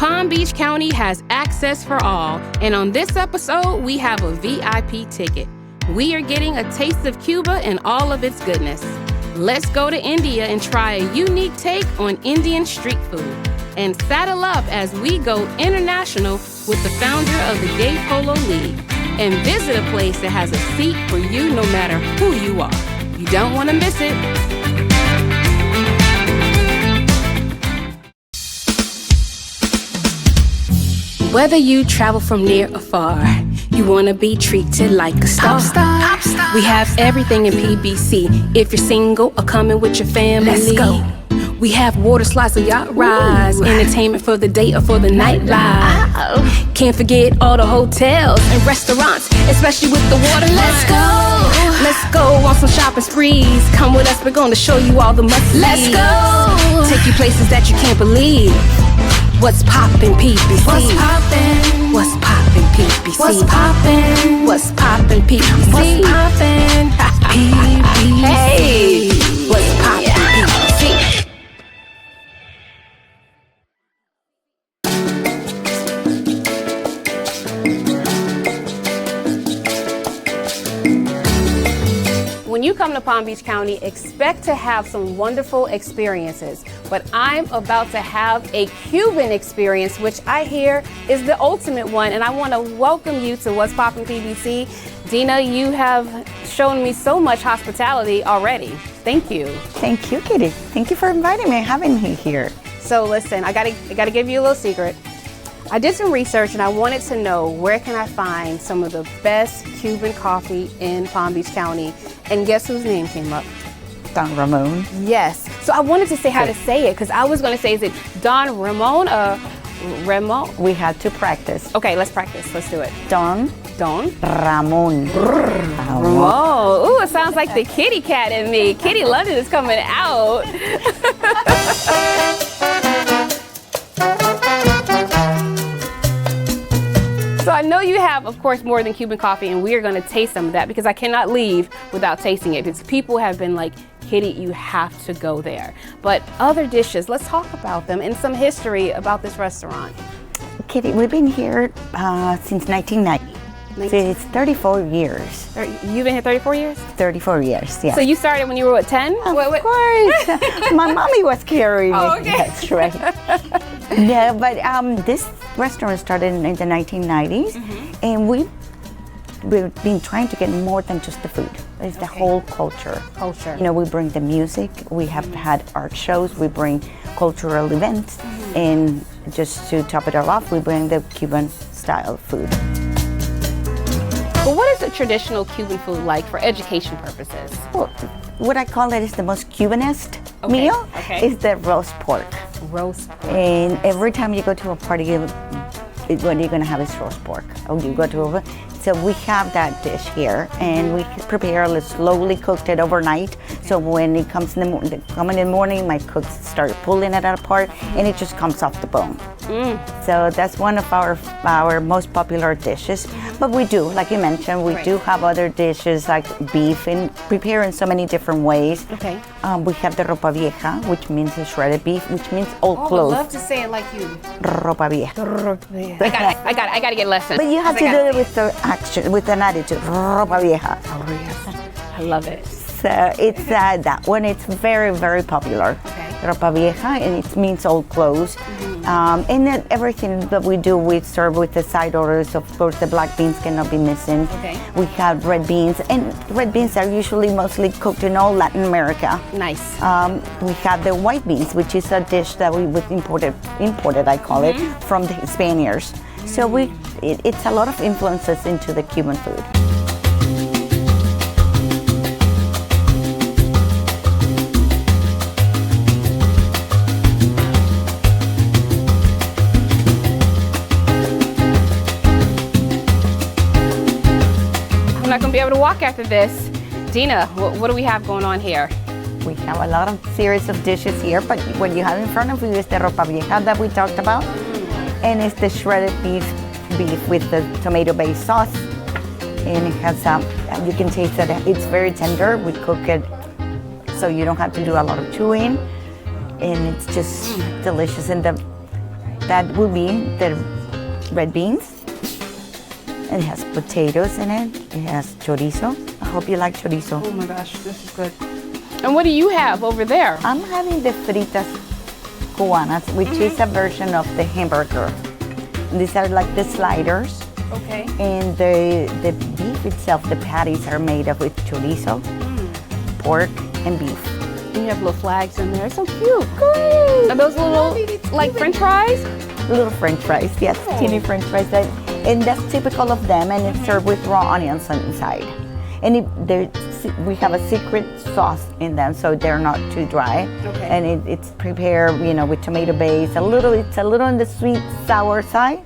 Palm Beach County has access for all, and on this episode, we have a VIP ticket. We are getting a taste of Cuba and all of its goodness. Let's go to India and try a unique take on Indian street food. And saddle up as we go international with the founder of the Gat Polo League and visit a place that has a seat for you no matter who you are. You don't want to miss it. Whether you travel from near or far, you want to be treated like a star. We have everything in PBC. If you're single or coming with your family, let's go. We have water slides or yacht rides, entertainment for the day or for the nightlife. Can't forget all the hotels and restaurants, especially with the water. Let's go. Let's go on some shopping sprees. Come with us, we're gonna show you all the must-sees. Let's go. Take you places that you can't believe. What's poppin' PBC? What's poppin'? What's poppin' PBC? What's poppin'? What's poppin' PBC? What's poppin' PBC? Hey, what's poppin' PBC? When you come to Palm Beach County, expect to have some wonderful experiences. But I'm about to have a Cuban experience, which I hear is the ultimate one. And I want to welcome you to What's Poppin' PBC. Dina, you have shown me so much hospitality already. Thank you. Thank you, Kitty. Thank you for inviting me and having me here. So listen, I gotta give you a little secret. I did some research and I wanted to know where can I find some of the best Cuban coffee in Palm Beach County. And guess whose name came up? Don Ramon. Yes. So I wanted to say how to say it because I was going to say, is it Don Ramon or Remo? We had to practice. Okay, let's practice. Let's do it. Don Ramon. Ramon. Ooh, it sounds like the kitty cat in me. Kitty London is coming out. So I know you have, of course, more than Cuban coffee, and we are going to taste some of that because I cannot leave without tasting it. Because people have been like, Kitty, you have to go there. But other dishes, let's talk about them and some history about this restaurant. Kitty, we've been here since 1990. So it's 34 years. You've been here 34 years? 34 years, yeah. So you started when you were, what, 10? Of course. My mommy was carrying me. Oh, okay. That's right. Yeah, but this restaurant started in the 1990s, and we've been trying to get more than just the food. It's the whole culture. You know, we bring the music, we have had art shows, we bring cultural events, and just to top it all off, we bring the Cuban style food. But what is a traditional Cuban food like for education purposes? Well, what I call it is the most Cubanist meal is the roast pork. Roast pork. And every time you go to a party, what you're gonna have is roast pork. Or you go to so we have that dish here, and we prepare it slowly cooked it overnight. So when it comes in the morning, my cooks start pulling it apart, and it just comes off the bone. So that's one of our most popular dishes. But we do, like you mentioned, we do have other dishes like beef, and prepare in so many different ways. Okay. We have the ropa vieja, which means the shredded beef, which means old clothes. I love to say it like you. Ropa vieja. I got to get lessons. But you have to do it with the action, with an attitude. Ropa vieja. Oh, yes. I love it. So it's that one. It's very, very popular. Okay. Ropa vieja, and it means old clothes. And then everything that we do, we serve with the side orders. Of course, the black beans cannot be missing. Okay. We have red beans, and red beans are usually mostly cooked in all Latin America. Nice. We have the white beans, which is a dish that we imported I call it, from the Spaniards. So it's a lot of influences into the Cuban food. I'm not going to be able to walk after this. Dina, what do we have going on here? We have a lot of series of dishes here, but what you have in front of you is the ropa vieja that we talked about, and it's the shredded beef with the tomato-based sauce, and it has you can taste that it's very tender. We cook it so you don't have to do a lot of chewing, and it's just delicious. And That will be the red beans. It has potatoes in it. It has chorizo. I hope you like chorizo. Oh my gosh, this is good. And what do you have over there? I'm having the fritas cubanas, which is a version of the hamburger. These are like the sliders. Okay. And the beef itself, the patties are made of with chorizo, pork, and beef. And you have little flags in there. So cute. Great. Are those little, like French fries? Little French fries, yes, teeny French fries. And that's typical of them, and it's served with raw onions inside. And we have a secret sauce in them, so they're not too dry. Okay. And it's prepared, with tomato base. It's a little on the sweet sour side,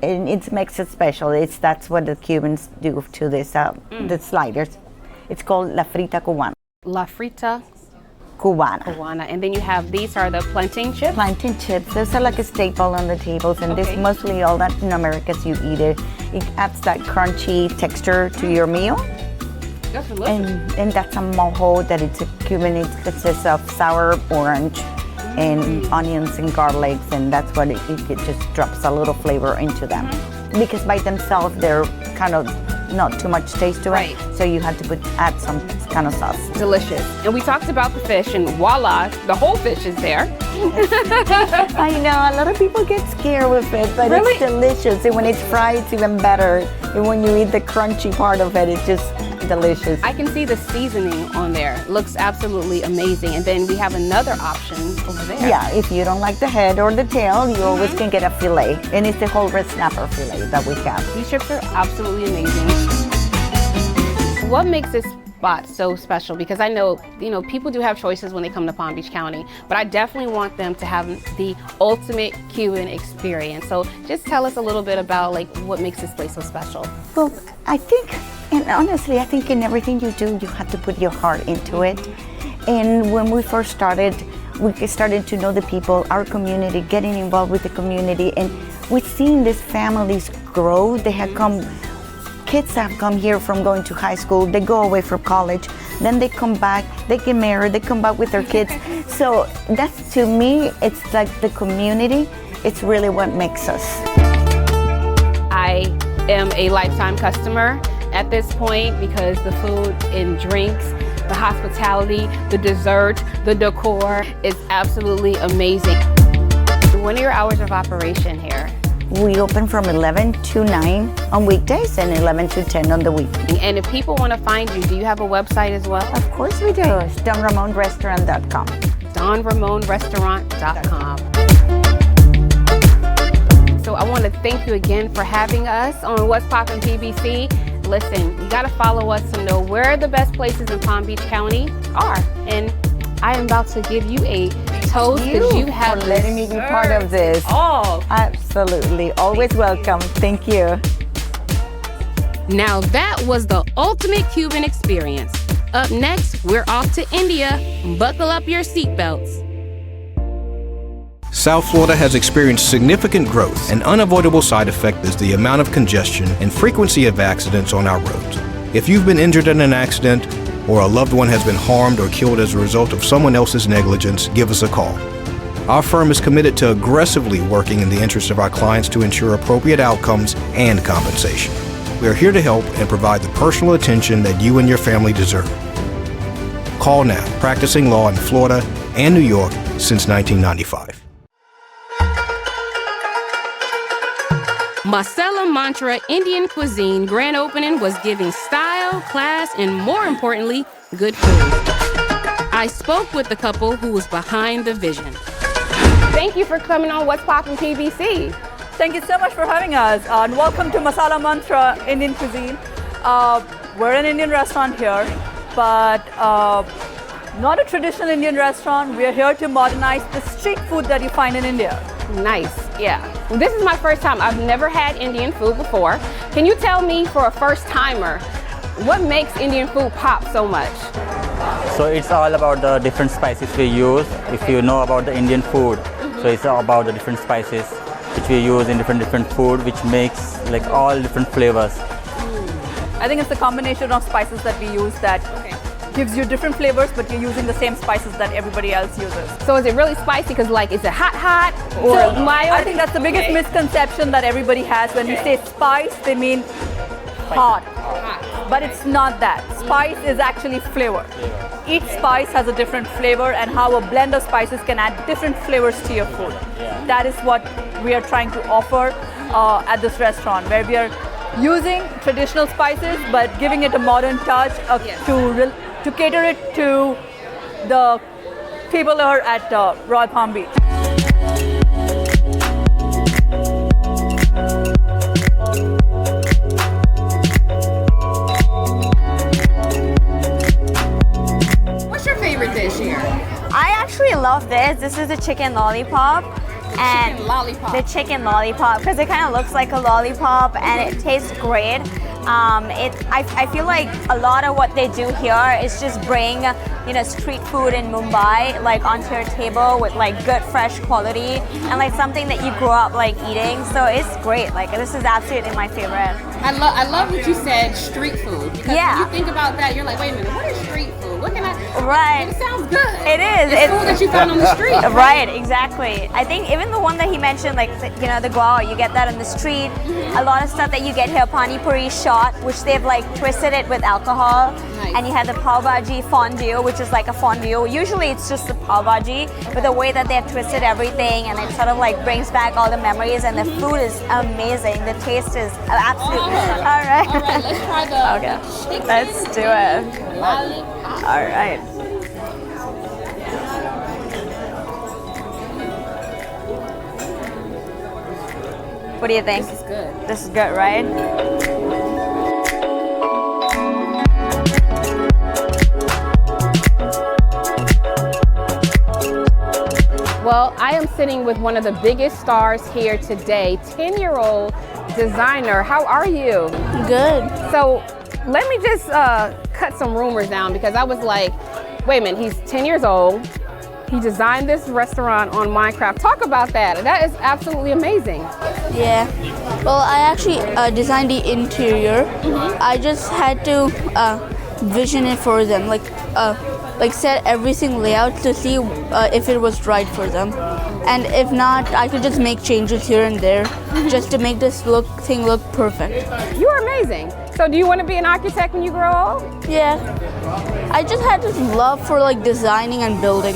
and it makes it special. That's what the Cubans do to this the sliders. It's called la frita cubana. La frita Cubana. And then you have, these are the plantain chips? Plantain chips, those are like a staple on the tables, and this mostly all Latin Americans you eat it. It adds that crunchy texture to your meal. That's delicious. And that's a mojo that it's a Cuban. It consists of sour orange and onions and garlics, and that's what it just drops a little flavor into them. Because by themselves they're kind of not too much taste to it, so you have to add some kind of sauce. Delicious. And we talked about the fish, and voila, the whole fish is there. I know, a lot of people get scared with it, but it's delicious. And when it's fried, it's even better. And when you eat the crunchy part of it, it's just delicious. I can see the seasoning on there. It looks absolutely amazing. And then we have another option over there. Yeah, if you don't like the head or the tail, you always can get a fillet. And it's the whole red snapper fillet that we have. These chips are absolutely amazing. What makes this spot so special? Because I know, people do have choices when they come to Palm Beach County, but I definitely want them to have the ultimate Cuban experience. So just tell us a little bit about what makes this place so special. Well, I think, and honestly, I think in everything you do, you have to put your heart into it. And when we first started, we started to know the people, our community, getting involved with the community, and we've seen these families grow. They have come. Kids have come here from going to high school, they go away for college, then they come back, they get married, they come back with their kids. So that's, to me, it's like the community, it's really what makes us. I am a lifetime customer at this point because the food and drinks, the hospitality, the dessert, the decor is absolutely amazing. What are your hours of operation here? We open from 11 to 9 on weekdays and 11 to 10 on the weekend. And if people want to find you, do you have a website as well? Of course we do. It's DonRamonRestaurant.com. DonRamonRestaurant.com. So I want to thank you again for having us on What's Poppin' PBC. Listen, you got to follow us to know where the best places in Palm Beach County are. And I am about to give you a toast because you have for letting me be part of this. Oh, absolutely. Always welcome. Thank you. Now that was the ultimate Cuban experience. Up next, we're off to India. Buckle up your seatbelts. South Florida has experienced significant growth. An unavoidable side effect is the amount of congestion and frequency of accidents on our roads. If you've been injured in an accident, or a loved one has been harmed or killed as a result of someone else's negligence, give us a call. Our firm is committed to aggressively working in the interest of our clients to ensure appropriate outcomes and compensation. We are here to help and provide the personal attention that you and your family deserve. Call now, practicing law in Florida and New York since 1995. Masala Mantra Indian Cuisine grand opening was giving style, class, and more importantly, good food. I spoke with the couple who was behind the vision. Thank you for coming on What's Poppin' PBC. Thank you so much for having us, and welcome to Masala Mantra Indian Cuisine. We're an Indian restaurant here, but not a traditional Indian restaurant. We're here to modernize the street food that you find in India. Nice, yeah. This is my first time. I've never had Indian food before. Can you tell me, for a first timer, what makes Indian food pop so much? So it's all about the different spices we use. If you know about the Indian food, so it's all about the different spices which we use in different food, which makes all different flavors. I think it's the combination of spices that we use that gives you different flavors, but you're using the same spices that everybody else uses. So is it really spicy? Because like, is it hot or So, mild? I think that's the biggest misconception that everybody has. When we say spice, they mean hot. But it's not that. Spice is actually flavor. Each spice has a different flavor, and how a blend of spices can add different flavors to your food. That is what we are trying to offer at this restaurant, where we are using traditional spices but giving it a modern touch to cater it to the people here at Royal Palm Beach. What's your favorite dish here? I actually love this. This is the chicken lollipop. And Chicken lollipop. the chicken lollipop, because it kind of looks like a lollipop and it tastes great. I feel like a lot of what they do here is just bring street food in Mumbai like onto your table with like good fresh quality and like something that you grew up like eating. So it's great. Like this is absolutely my favorite. I love what you said, street food. Because Yeah. when you think about that, you're like, wait a minute, what is street food? What can I? Right. It sounds good. It is. It's food that you found on the street. Right, exactly. I think even the one that he mentioned, like the guava, you get that on the street. A lot of stuff that you get here, pani puri shot, which they've like twisted it with alcohol. Nice. And you have the pav bhaji fondue, which is like a fondue. Usually it's just the pav bhaji, but the way that they have twisted everything and it sort of like brings back all the memories, and the food is amazing. The taste is absolutely. All right. All right, let's try the Okay. chicken Let's do it. lollipop. All right. What do you think? This is good. This is good, right? Well, I am sitting with one of the biggest stars here today, 10-year-old designer. How are you? Good. So let me just cut some rumors down, because I was like, wait a minute, he's 10 years old. He designed this restaurant on Minecraft. Talk about that. That is absolutely amazing. Yeah. Well, I actually designed the interior. I just had to vision it for them, like set everything layout to see if it was right for them. And if not, I could just make changes here and there just to make this thing look perfect. You are amazing. So do you want to be an architect when you grow old? Yeah. I just had this love for like designing and building.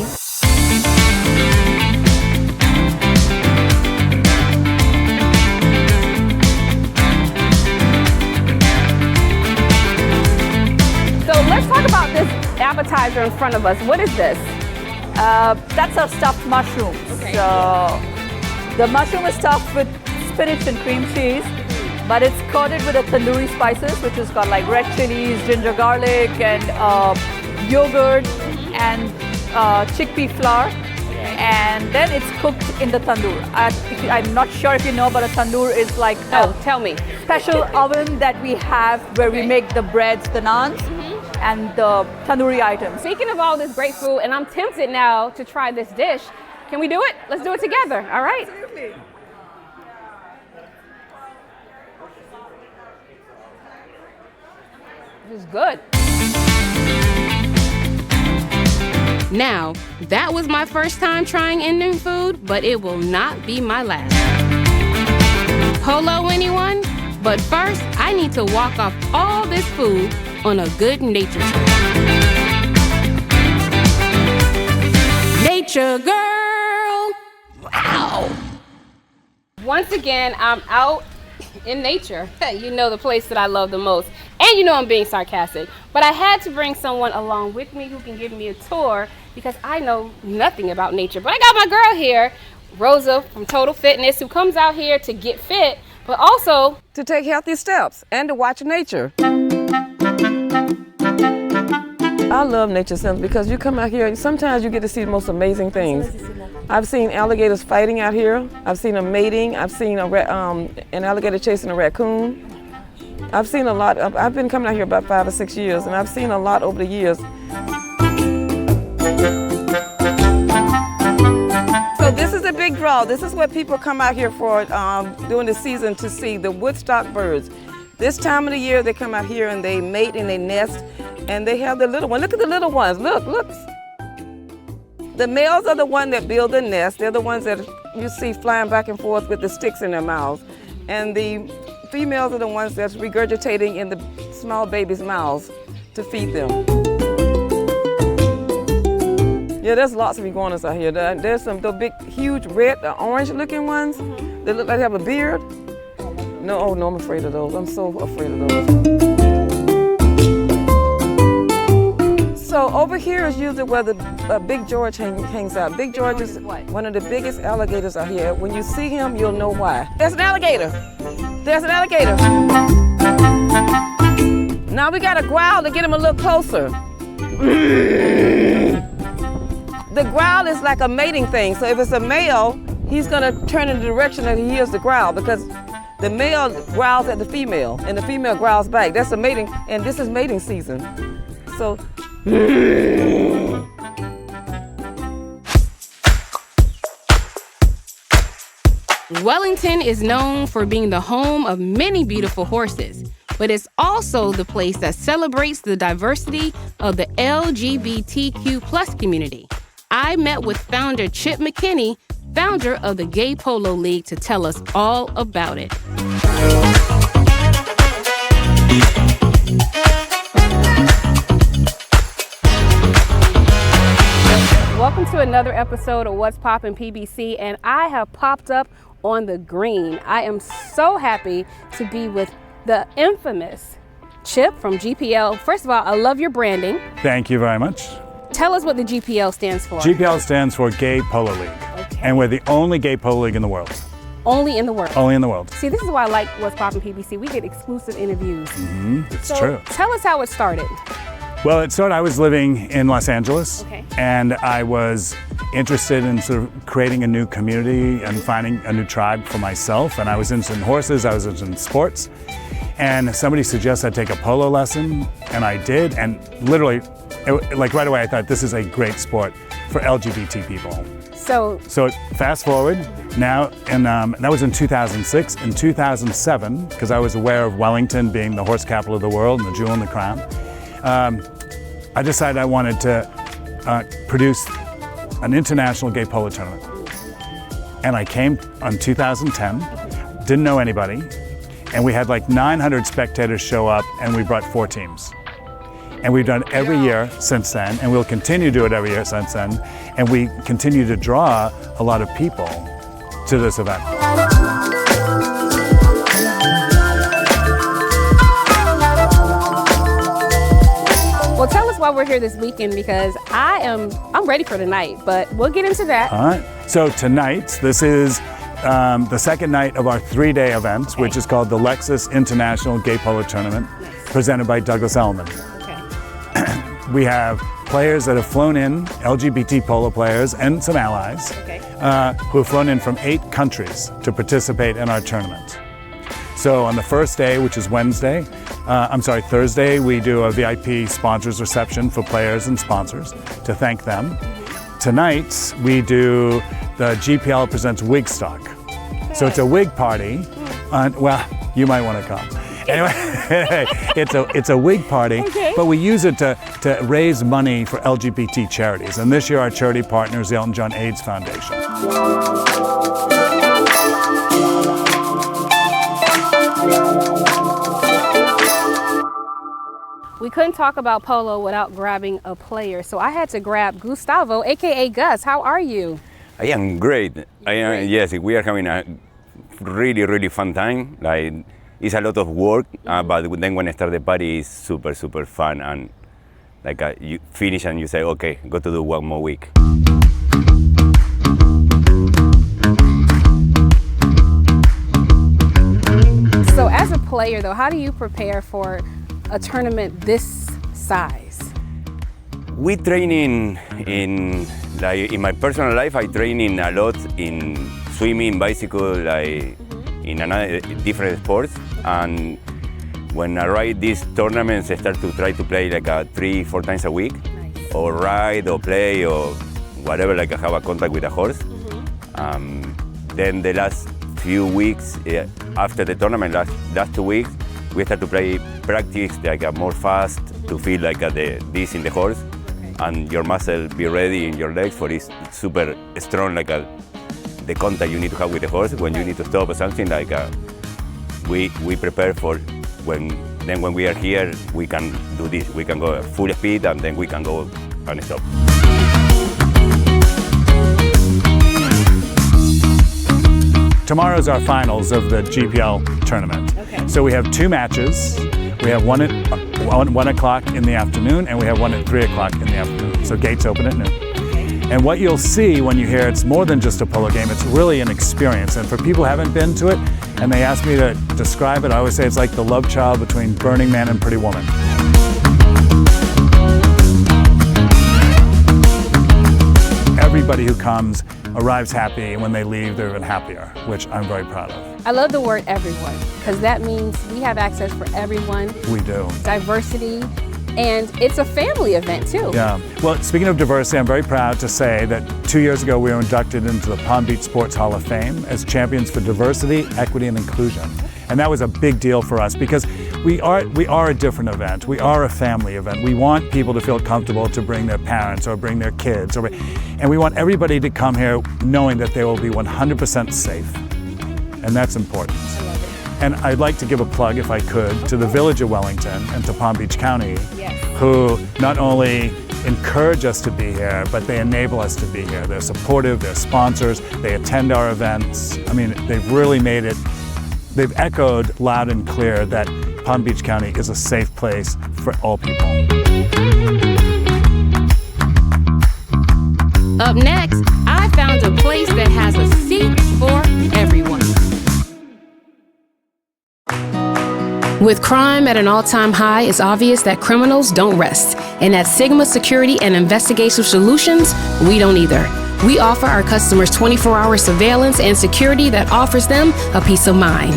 So let's talk about this appetizer in front of us. What is this? That's our stuffed mushrooms. Okay. So the mushroom is stuffed with spinach and cream cheese, but it's coated with the tandoori spices, which has got like red chilies, ginger garlic, and yogurt and chickpea flour. And then it's cooked in the tandoor. I'm not sure if you know, but a tandoor is like Oh, tell me. special oven that we have where we make the breads, the naans, and the tandoori items. Speaking of all this great food, and I'm tempted now to try this dish. Can we do it? Let's do it together, all right? Absolutely. This is good. Now, that was my first time trying Indian food, but it will not be my last. Polo, anyone? But first, I need to walk off all this food on a good nature trip. Nature girl! Wow! Once again, I'm out in nature. You know, the place that I love the most. And you know I'm being sarcastic. But I had to bring someone along with me who can give me a tour, because I know nothing about nature. But I got my girl here, Rosa from Total Fitness, who comes out here to get fit, but also to take healthy steps and to watch nature. I love nature centers because you come out here and sometimes you get to see the most amazing things. I've seen alligators fighting out here. I've seen them mating. I've seen an alligator chasing a raccoon. I've seen a lot. I've been coming out here about 5 or 6 years, and I've seen a lot over the years. So this is a big draw. This is what people come out here for during the season to see the woodstock birds. This time of the year, they come out here and they mate and they nest. And they have the little one. Look at the little ones. Look. The males are the ones that build the nest. They're the ones that you see flying back and forth with the sticks in their mouths. And the females are the ones that's regurgitating in the small babies' mouths to feed them. Yeah, there's lots of iguanas out here. There's some the big, huge red, orange-looking ones. They look like they have a beard. No, I'm afraid of those. I'm so afraid of those. So over here is usually where the Big George hangs out. Big George is one of the biggest alligators out here. When you see him, you'll know why. There's an alligator. There's an alligator. Now we got to growl to get him a little closer. The growl is like a mating thing. So if it's a male, he's gonna turn in the direction that he hears the growl because the male growls at the female and the female growls back. That's a mating, and this is mating season. So. Wellington is known for being the home of many beautiful horses, but it's also the place that celebrates the diversity of the LGBTQ+ community. I met with founder Chip McKinney, founder of the Gay Polo League, to tell us all about it. Welcome to another episode of What's Poppin' PBC, and I have popped up on the green. I am so happy to be with the infamous Chip from GPL. First of all, I love your branding. Thank you very much. Tell us what the GPL stands for. GPL stands for Gay Polo League. Okay. And we're the only gay polo league in the world. Only in the world. Only in the world. See, this is why I like What's Poppin' PBC. We get exclusive interviews. It's So true. Tell us how it started. Well, it started, I was living in Los Angeles, Okay. and I was interested in sort of creating a new community and finding a new tribe for myself. And I was interested in horses, I was interested in sports. And somebody suggested I take a polo lesson, and I did. And literally, like right away, I thought this is a great sport for LGBT people. So Fast forward now, and that was in 2006. In 2007, because I was aware of Wellington being the horse capital of the world and the jewel in the crown, I decided I wanted to produce an international gay polo tournament. And I came in 2010, didn't know anybody, and we had like 900 spectators show up, and we brought 4 teams. And we've done it every year since then, and we'll continue to do it every year since then, and we continue to draw a lot of people to this event. Well, tell us why we're here this weekend, because I'm ready for tonight, but we'll get into that. All right. So tonight, this is the second night of our 3-day event, which is called the Lexus International Gay Polo Tournament, presented by Douglas Elliman. Okay. We have players that have flown in, LGBT polo players and some allies, who have flown in from 8 countries to participate in our tournament. So on the first day, which is Thursday, we do a VIP sponsors reception for players and sponsors to thank them. Tonight, we do the GPL Presents Wigstock. So it's a wig party. Well, you might want to come. Anyway, it's a wig party, but we use it to raise money for LGBT charities. And this year, our charity partner is the Elton John AIDS Foundation. We couldn't talk about polo without grabbing a player, so I had to grab Gustavo, aka Gus. How are you? I am great. Yes, we are having a really fun time. Like, it's a lot of work, but then when I start the party, it's super fun. And like you finish and you say, okay, go to do one more week. So as a player though, how do you prepare for a tournament this size? We train in my personal life. I train in a lot in swimming, bicycle, like in another different sports. And when I ride these tournaments, I start to try to play like 3-4 times a week, or ride or play or whatever. Like I have a contact with a horse. Then the last few weeks after the tournament, last 2 weeks, we start to practice like a more fast to feel like this in the horse, and your muscle be ready in your legs for this super strong the contact you need to have with the horse when you need to stop or something like we prepare for when we are here we can do this. We can go full speed and then we can go and stop. Tomorrow's our finals of the GPL tournament. Okay. So we have 2 matches. We have one at 1 o'clock in the afternoon, and we have one at 3 o'clock in the afternoon. So gates open at noon. Okay. And what you'll see when you hear it's more than just a polo game, it's really an experience. And for people who haven't been to it, and they ask me to describe it, I always say it's like the love child between Burning Man and Pretty Woman. Everybody who comes arrives happy, and when they leave, they're even happier, which I'm very proud of. I love the word everyone, because that means we have access for everyone. We do. Diversity, and it's a family event too. Yeah. Well, speaking of diversity, I'm very proud to say that 2 years ago we were inducted into the Palm Beach Sports Hall of Fame as champions for diversity, equity, and inclusion. And that was a big deal for us because we are a different event. We are a family event. We want people to feel comfortable to bring their parents or bring their kids, and we want everybody to come here knowing that they will be 100% safe. And that's important. And I'd like to give a plug, if I could, to the Village of Wellington and to Palm Beach County, who not only encourage us to be here, but they enable us to be here. They're supportive, they're sponsors, they attend our events. I mean, they've really made it, they've echoed loud and clear that Palm Beach County is a safe place for all people. Up next, I found a place that has a seat for everyone. With crime at an all-time high, it's obvious that criminals don't rest. And at Sigma Security and Investigative Solutions, we don't either. We offer our customers 24-hour surveillance and security that offers them a peace of mind.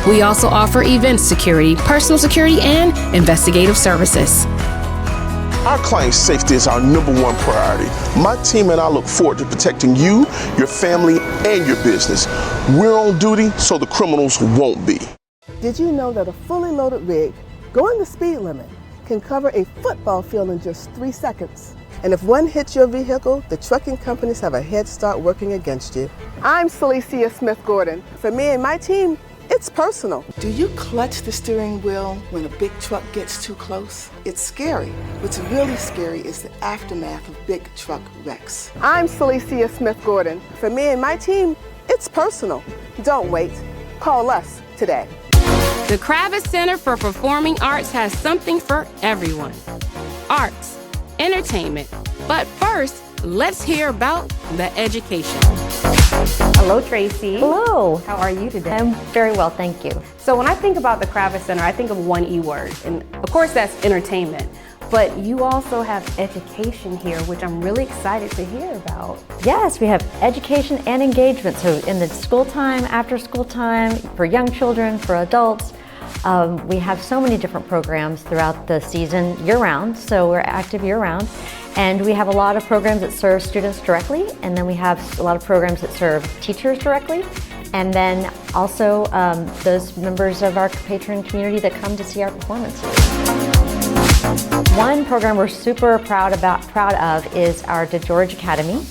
We also offer event security, personal security, and investigative services. Our client's safety is our #1 priority. My team and I look forward to protecting you, your family, and your business. We're on duty so the criminals won't be. Did you know that a fully loaded rig going the speed limit can cover a football field in just 3 seconds? And if one hits your vehicle, the trucking companies have a head start working against you. I'm Celicia Smith-Gordon. For me and my team, it's personal. Do you clutch the steering wheel when a big truck gets too close? It's scary. What's really scary is the aftermath of big truck wrecks. I'm Celicia Smith-Gordon. For me and my team, it's personal. Don't wait. Call us today. The Kravis Center for Performing Arts has something for everyone. Arts, entertainment. But first, let's hear about the education. Hello, Tracy. Hello. How are you today? I'm very well, thank you. So when I think about the Kravis Center, I think of one E word, and of course that's entertainment. But you also have education here, which I'm really excited to hear about. Yes, we have education and engagement. So in the school time, after school time, for young children, for adults, we have so many different programs throughout the season year-round. So we're active year-round. And we have a lot of programs that serve students directly, and then we have a lot of programs that serve teachers directly, and then also those members of our patron community that come to see our performances. One program we're super proud of is our DeGeorge Academy.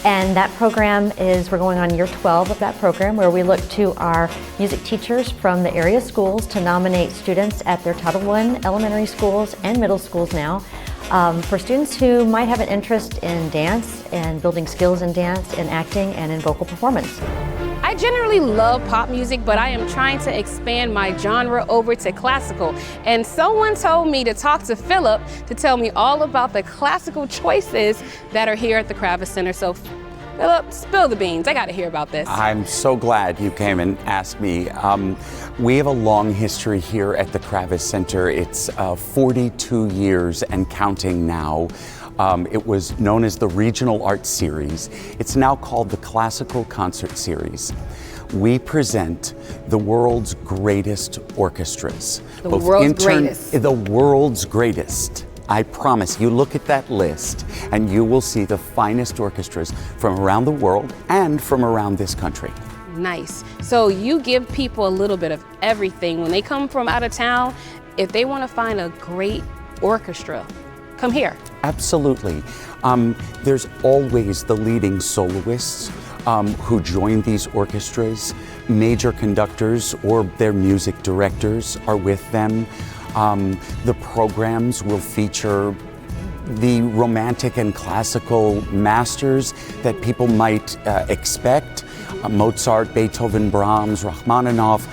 And that program is, we're going on year 12 of that program, where we look to our music teachers from the area schools to nominate students at their Title I elementary schools and middle schools now for students who might have an interest in dance and building skills in dance, in acting, and in vocal performance. I generally love pop music, but I am trying to expand my genre over to classical. And someone told me to talk to Philip to tell me all about the classical choices that are here at the Kravis Center. So Philip, spill the beans. I got to hear about this. I'm so glad you came and asked me. We have a long history here at the Kravis Center. It's 42 years and counting now. It was known as the Regional Arts Series. It's now called the Classical Concert Series. We present the world's greatest orchestras. The world's greatest. The world's greatest. I promise you, look at that list and you will see the finest orchestras from around the world and from around this country. Nice. So you give people a little bit of everything. When they come from out of town, if they want to find a great orchestra, come here. Absolutely. There's always the leading soloists who join these orchestras. Major conductors or their music directors are with them. The programs will feature the romantic and classical masters that people might expect. Mozart, Beethoven, Brahms, Rachmaninoff.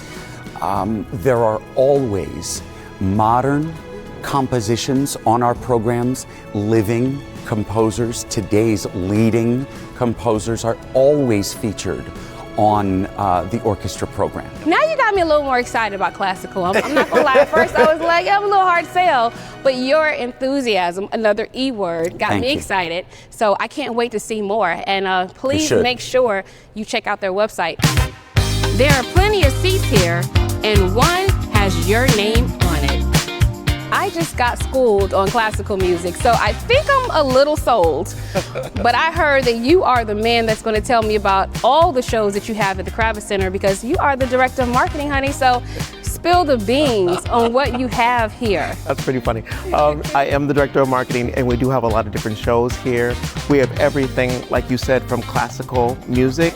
There are always modern compositions on our programs. Living composers, today's leading composers are always featured on the orchestra program. Now you got me a little more excited about classical. I'm not gonna lie, at first I was like, yeah, I'm a little hard sell, but your enthusiasm, another E word, got me excited. So I can't wait to see more. And please make sure you check out their website. There are plenty of seats here, and one has your name on it. I just got schooled on classical music, so I think I'm a little sold. But I heard that you are the man that's going to tell me about all the shows that you have at the Kravitz Center, because you are the director of marketing, honey. So spill the beans on what you have here. That's pretty funny. I am the director of marketing, and we do have a lot of different shows here. We have everything, like you said, from classical music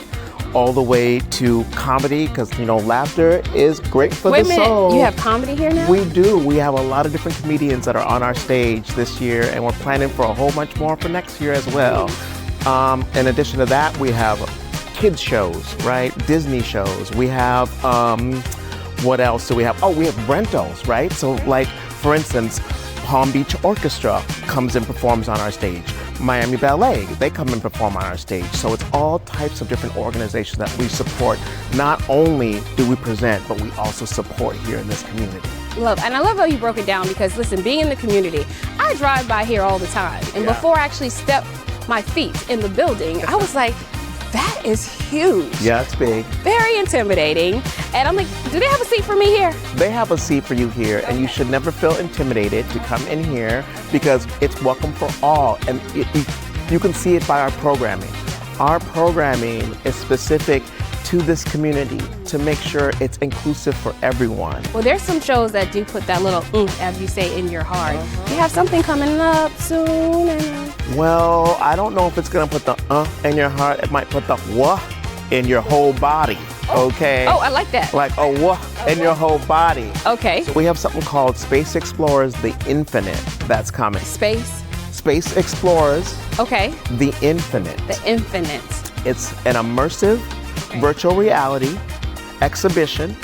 all the way to comedy, because you know laughter is great for the soul. Wait a minute, you have comedy here now? We do. We have a lot of different comedians that are on our stage this year, and we're planning for a whole bunch more for next year as well. In addition to that, we have kids shows, right? Disney shows. We have, what else do we have? Oh, we have rentals, right? So like, for instance, Palm Beach Orchestra comes and performs on our stage. Miami Ballet, they come and perform on our stage. So it's all types of different organizations that we support. Not only do we present, but we also support here in this community. And I love how you broke it down, because listen, being in the community, I drive by here all the time. And before I actually step my feet in the building, I was like, that is huge. Yeah, it's big. Very intimidating. And I'm like, do they have a seat for me here? They have a seat for you here, and you should never feel intimidated to come in here, because it's welcome for all. And you can see it by our programming. Our programming is specific to this community to make sure it's inclusive for everyone. Well, there's some shows that do put that little oomph, as you say, in your heart. You have something coming up soon. Well, I don't know if it's gonna put the in your heart. It might put the wah in your whole body, okay? Oh, I like that. Like a wah in your whole body. Okay. So we have something called Space Explorers The Infinite that's coming. Space Explorers. Okay. The Infinite. The Infinite. It's an immersive virtual reality exhibition.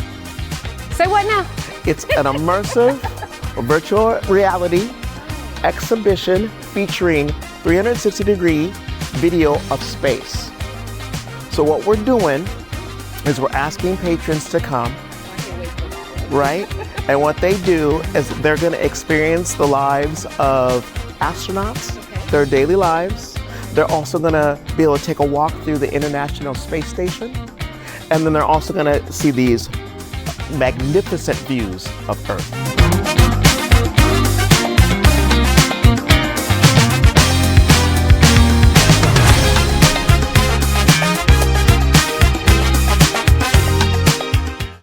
Say what now? It's an immersive virtual reality exhibition featuring 360-degree video of space. So what we're doing is we're asking patrons to come, right? And what they do is they're going to experience the lives of astronauts, their daily lives. They're also going to be able to take a walk through the International Space Station. And then they're also going to see these magnificent views of Earth.